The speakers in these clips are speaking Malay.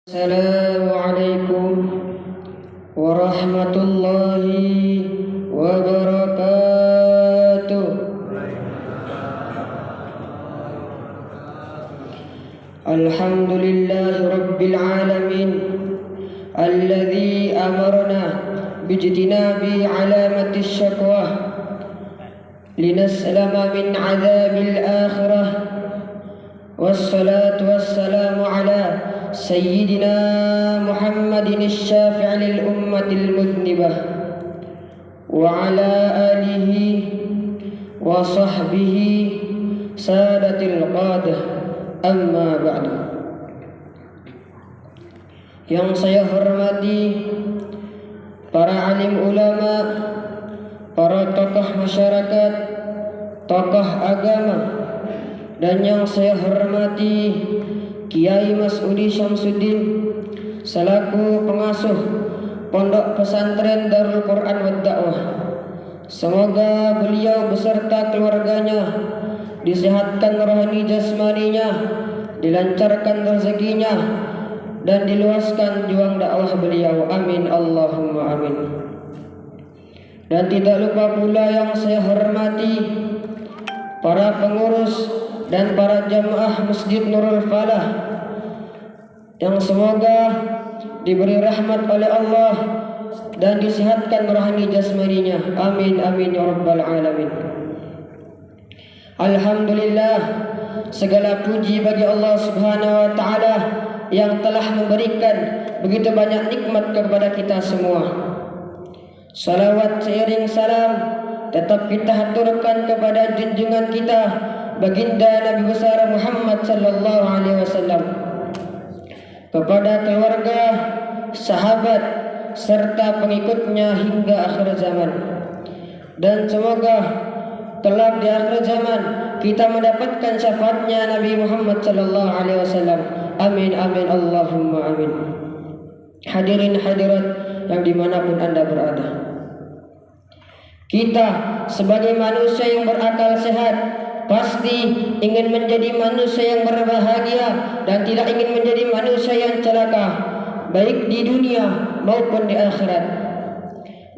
Assalamualaikum warahmatullahi wabarakatuh. Alhamdulillahi rabbil alamin alladzi amarna bijtinabi alamati syaqwa linaslama min adzabil akhirah. Wassalatu wassalamu ala سيدنا محمد الشافع للأمة المذنبة وعلى آله وصحبه سادة القادة. أما بعد. Yang saya hormati para alim ulama, para tokoh masyarakat, tokoh agama, dan yang saya hormati Kiai Mas'udi Syamsuddin selaku pengasuh Pondok Pesantren Darul Quran wad Dakwah. Semoga beliau beserta keluarganya disehatkan rohani jasmaninya, dilancarkan rezekinya, dan diluaskan juang dakwah beliau. Amin Allahumma amin. Dan tidak lupa pula yang saya hormati para pengurus dan para jamaah Masjid Nurul Falah yang semoga diberi rahmat oleh Allah dan disehatkan rohani jasmaninya. Amin amin ya rabbal alamin. Alhamdulillah, segala puji bagi Allah Subhanahu wa taala yang telah memberikan begitu banyak nikmat kepada kita semua. Salawat seiring salam tetap kita haturkan kepada junjungan kita baginda Nabi besar Muhammad sallallahu alaihi wasallam, kepada keluarga, sahabat serta pengikutnya hingga akhir zaman. Dan semoga kelak di akhir zaman kita mendapatkan syafaatnya Nabi Muhammad sallallahu alaihi wasallam. Amin amin Allahumma amin. Hadirin hadirat yang dimanapun Anda berada, kita sebagai manusia yang berakal sehat pasti ingin menjadi manusia yang berbahagia dan tidak ingin menjadi manusia yang celaka, baik di dunia maupun di akhirat.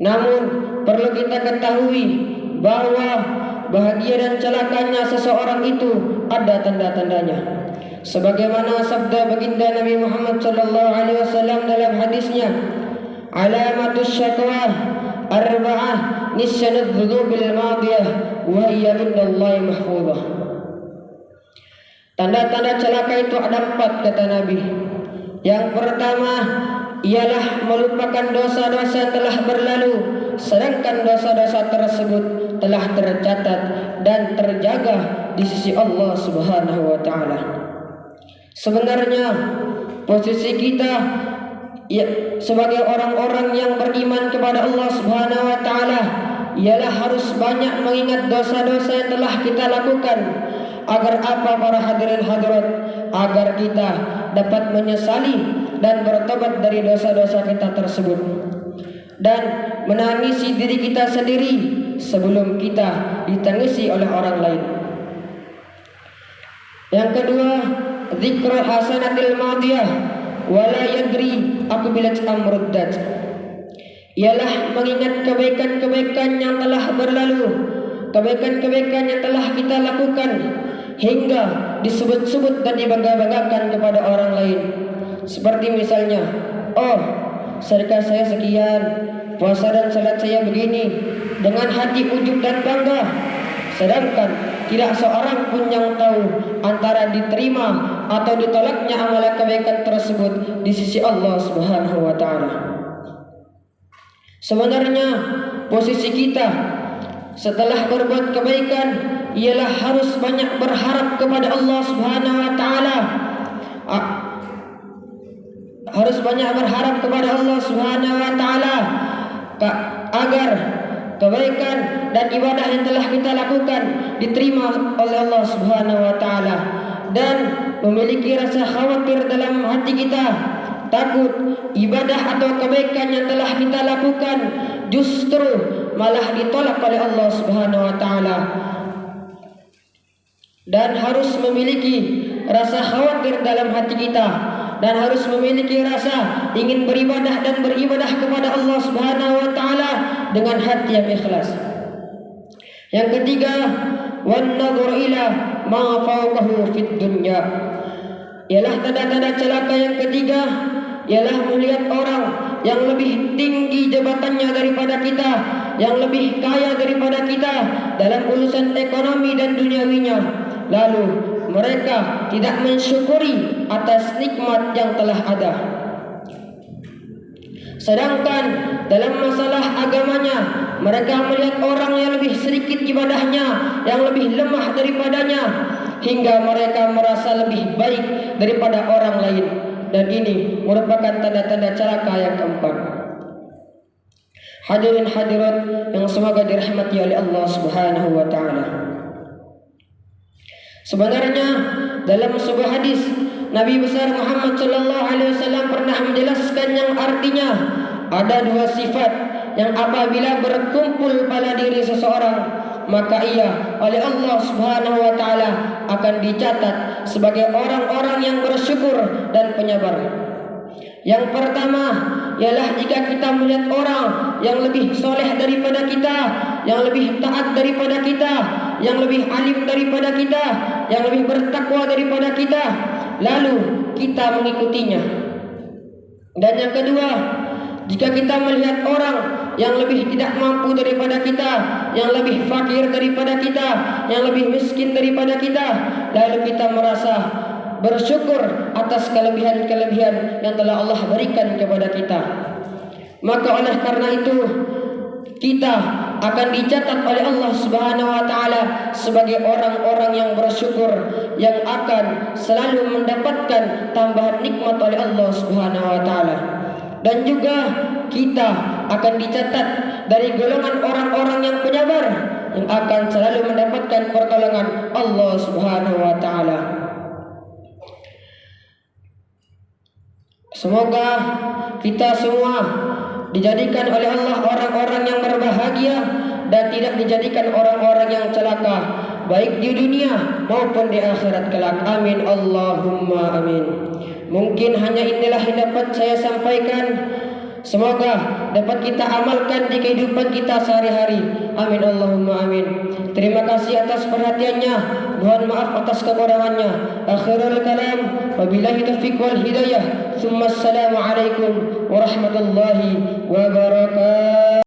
Namun perlu kita ketahui bahwa bahagia dan celakanya seseorang itu ada tanda-tandanya. Sebagaimana sabda baginda Nabi Muhammad sallallahu alaihi wasallam dalam hadisnya, alamatus syaqwa arba'ah nisyanud dhunubil madiyah wa hiya indallahi mahfuzah. Tanda-tanda celaka itu ada 4 kata Nabi. Yang pertama ialah melupakan dosa-dosa yang telah berlalu, sedangkan dosa-dosa tersebut telah tercatat dan terjaga di sisi Allah Subhanahu wa taala. Sebenarnya posisi kita sebagai orang-orang yang beriman kepada Allah Subhanahu wa taala ialah harus banyak mengingat dosa-dosa yang telah kita lakukan. Agar apa para hadirin hadirat? Agar kita dapat menyesali dan bertobat dari dosa-dosa kita tersebut dan menangisi diri kita sendiri sebelum kita ditangisi oleh orang lain. Yang kedua, zikrul hasanatil madiyah wala yadri apabila amruddat, ialah mengingat kebaikan-kebaikan yang telah berlalu, kebaikan-kebaikan yang telah kita lakukan hingga disebut-sebut dan dibangga-banggakan kepada orang lain. Seperti misalnya, oh sedekah saya sekian, puasa dan salat saya begini, dengan hati ujub dan bangga, sedangkan tidak seorang pun yang tahu antara diterima atau ditolaknya amalan kebaikan tersebut di sisi Allah Subhanahu wa taala. Sebenarnya posisi kita setelah berbuat kebaikan ialah harus banyak berharap kepada Allah Subhanahu wa taala. Harus banyak berharap kepada Allah Subhanahu wa taala agar kebaikan dan ibadah yang telah kita lakukan diterima oleh Allah Subhanahu wa taala, dan memiliki rasa khawatir dalam hati kita, takut ibadah atau kebaikan yang telah kita lakukan justru malah ditolak oleh Allah Subhanahu wa taala. Dan harus memiliki rasa khawatir dalam hati kita dan harus memiliki rasa ingin beribadah dan beribadah kepada Allah Subhanahu wa taala dengan hati yang ikhlas. Yang ketiga, wan nadhur ila ma fawqahu fid dunya. Ialah tanda-tanda celaka yang ketiga, ialah melihat orang yang lebih tinggi jabatannya daripada kita, yang lebih kaya daripada kita dalam urusan ekonomi dan duniawinya, lalu mereka tidak mensyukuri atas nikmat yang telah ada. Sedangkan dalam masalah agamanya, mereka melihat orang yang lebih sedikit ibadahnya, yang lebih lemah daripadanya, hingga mereka merasa lebih baik daripada orang lain. Dan ini merupakan tanda-tanda celaka yang keempat. Hadirin hadirat yang semoga dirahmati oleh Allah Subhanahu wa taala. Sebenarnya dalam sebuah hadis Nabi besar Muhammad sallallahu alaihi wasallam pernah menjelaskan yang artinya ada dua sifat yang apabila berkumpul pada diri seseorang, maka ia oleh Allah Subhanahu wa taala akan dicatat sebagai orang-orang yang bersyukur dan penyabar. Yang pertama ialah jika kita melihat orang yang lebih soleh daripada kita, yang lebih taat daripada kita, yang lebih alim daripada kita, yang lebih bertakwa daripada kita, lalu kita mengikutinya. Dan yang kedua, jika kita melihat orang yang lebih tidak mampu daripada kita, yang lebih fakir daripada kita, yang lebih miskin daripada kita, lalu kita merasa bersyukur atas kelebihan-kelebihan yang telah Allah berikan kepada kita. Maka oleh karena itu kita akan dicatat oleh Allah Subhanahu wa taala sebagai orang-orang yang bersyukur, yang akan selalu mendapatkan tambahan nikmat oleh Allah Subhanahu wa taala. Dan juga kita akan dicatat dari golongan orang-orang yang penyabar, yang akan selalu mendapatkan pertolongan Allah Subhanahu wa taala. Semoga kita semua dijadikan oleh Allah orang-orang yang berbahagia dan tidak dijadikan orang-orang yang celaka, baik di dunia maupun di akhirat kelak. Amin Allahumma amin. Mungkin hanya inilah yang dapat saya sampaikan. Semoga dapat kita amalkan di kehidupan kita sehari-hari. Amin Allahumma amin. Terima kasih atas perhatiannya. Mohon maaf atas kekurangannya. Akhirul kalam, wabillahi taufiq wal hidayah. Assalamualaikum warahmatullahi wabarakatuh.